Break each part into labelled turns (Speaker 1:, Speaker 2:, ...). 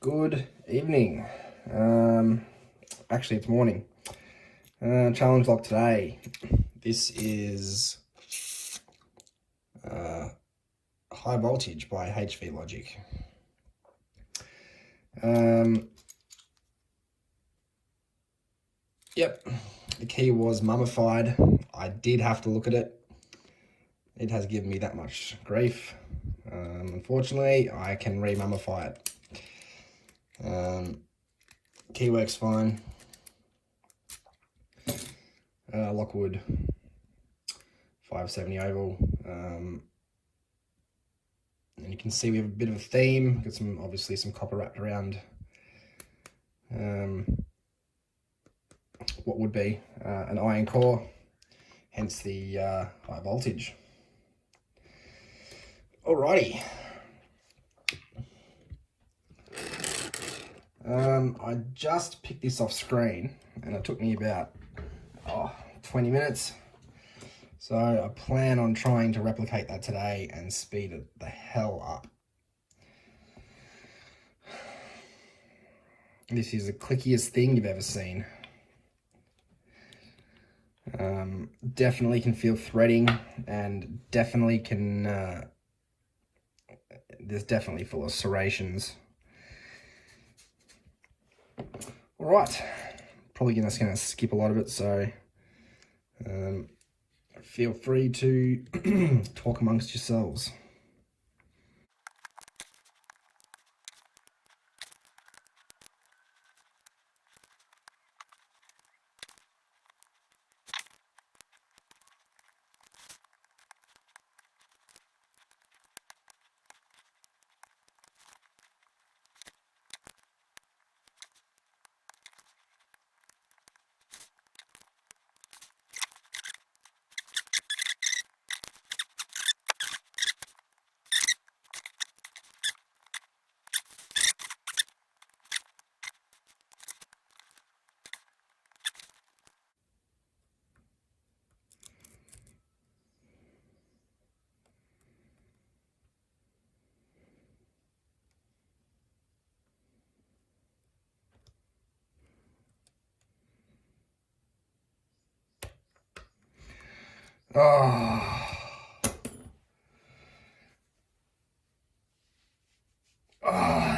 Speaker 1: Good evening. Actually, it's morning. Challenge lock today. This is High Voltage by HVLogic. Yep, the key was mummified. I did have to look at it. It has given me that much grief. Unfortunately, I can re-mummify it. Key works fine. Lockwood 570 oval. And you can see we have a bit of a theme. Got obviously some copper wrapped around what would be an iron core, hence the high voltage. Alrighty. I just picked this off screen and it took me about 20 minutes. So I plan on trying to replicate that today and speed it the hell up. This is the clickiest thing you've ever seen. Definitely can feel threading and definitely can, there's definitely full of serrations. All right, probably just going to skip a lot of it, so feel free to talk amongst yourselves.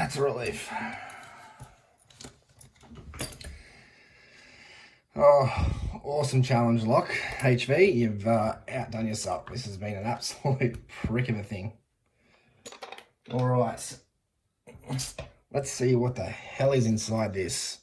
Speaker 1: That's a relief. Awesome challenge lock, HV. You've outdone yourself. This has been an absolute prick of a thing. All right, let's see what the hell is inside this.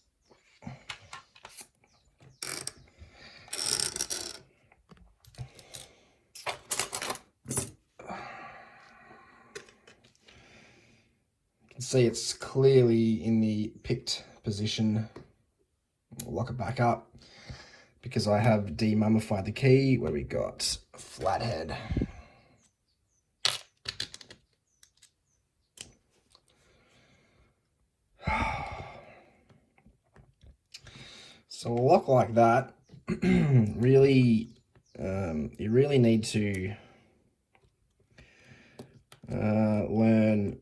Speaker 1: See, it's clearly in the picked position. We'll lock it back up because I have demummified the key where we got a flathead. So a lock like that, really, you really need to learn.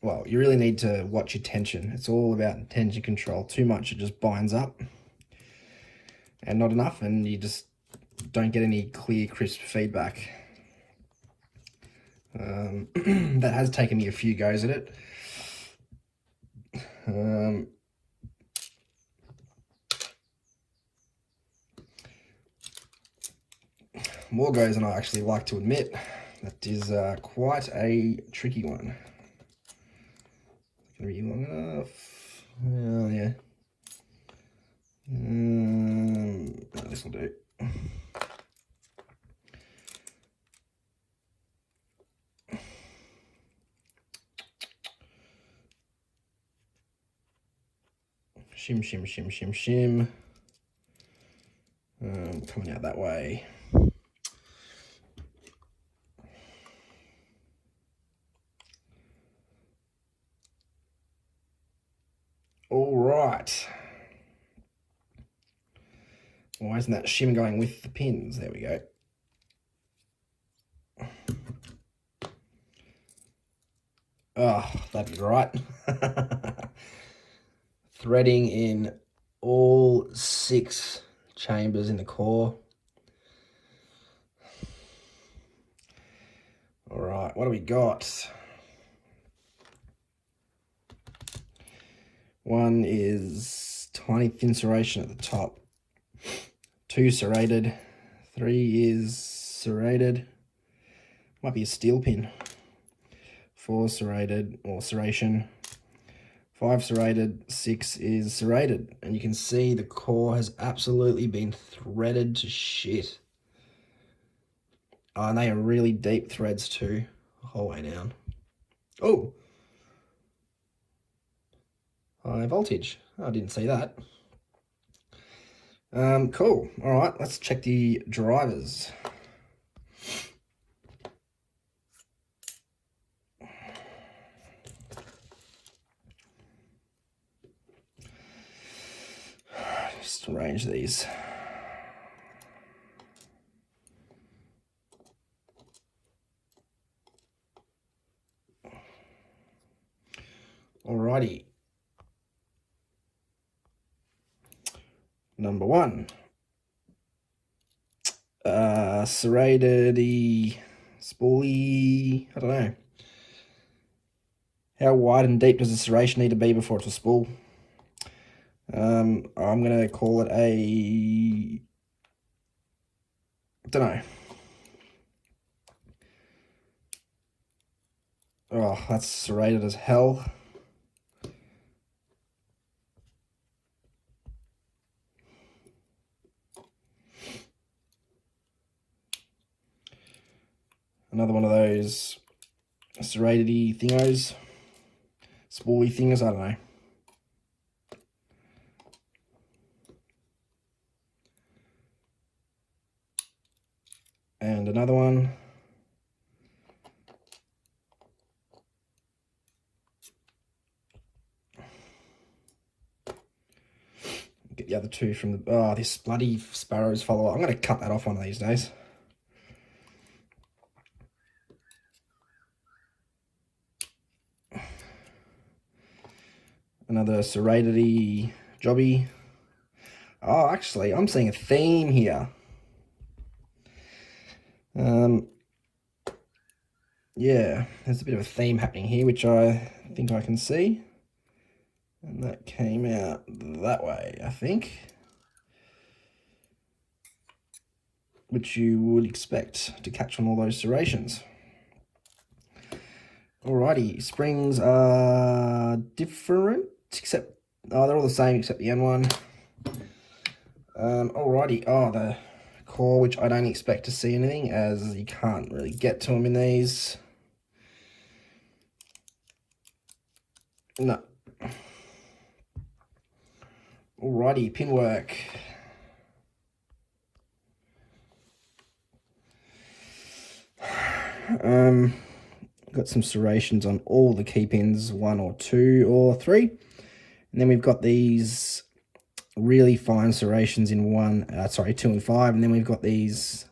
Speaker 1: Well, you really need to watch your tension. It's all about tension control. Too much, it just binds up, and not enough, and you just don't get any clear, crisp feedback. That has taken me a few goes at it. More goes than I actually like to admit. That is quite a tricky one. Gonna be long enough. Oh yeah. No, this will do. Shim, shim, shim, shim, shim. Coming out that way. All right. Why isn't that shim going with the pins? There we go. Oh, that'd be right. threading in all 6 chambers in the core. All right, what do we got? One is tiny thin serration at the top. 2 serrated. 3 is serrated. Might be a steel pin. 4 serrated or serration. 5 serrated. 6 is serrated. And you can see the core has absolutely been threaded to shit. Oh, and they are really deep threads too, the whole way down. Oh! High voltage. Oh, I didn't see that. Cool. All right, let's check the drivers. Just arrange these. Alrighty. Number 1. Serrated spoolie, I don't know. How wide and deep does the serration need to be before it's a spool? I'm going to call it a, I don't know. Oh, that's serrated as hell. Another one of those serrated-y thingos, spoolie thingers, I don't know. And another one. Get the other 2 from the, oh, this bloody sparrows follower. I'm going to cut that off one of these days. Another serrated-y jobby. Oh, actually, I'm seeing a theme here. Yeah, there's a bit of a theme happening here, which I think I can see. And that came out that way, I think. Which you would expect to catch on all those serrations. Alrighty, springs are different, except, oh, they're all the same except the end one. Alrighty, oh, the core, which I don't expect to see anything, as you can't really get to them in these. No. Alrighty, pin work. Got some serrations on all the key pins, 1 or 2 or 3. And then we've got these really fine serrations in 2 and 5. And then we've got these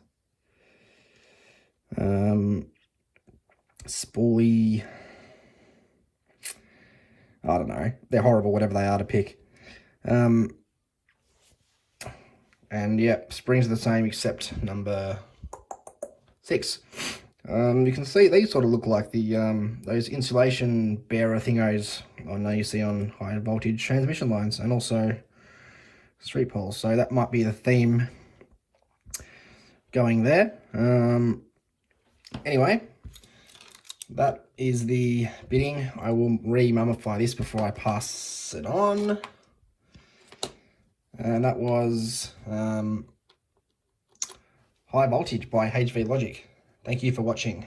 Speaker 1: spoolie, I don't know, they're horrible, whatever they are to pick. And yeah, springs are the same except number 6. You can see these sort of look like the those insulation bearer thingos I know you see on high voltage transmission lines and also street poles. So that might be the theme going there. Anyway, that is the bitting. I will re-mummify this before I pass it on. And that was High Voltage by HVLogic. Thank you for watching.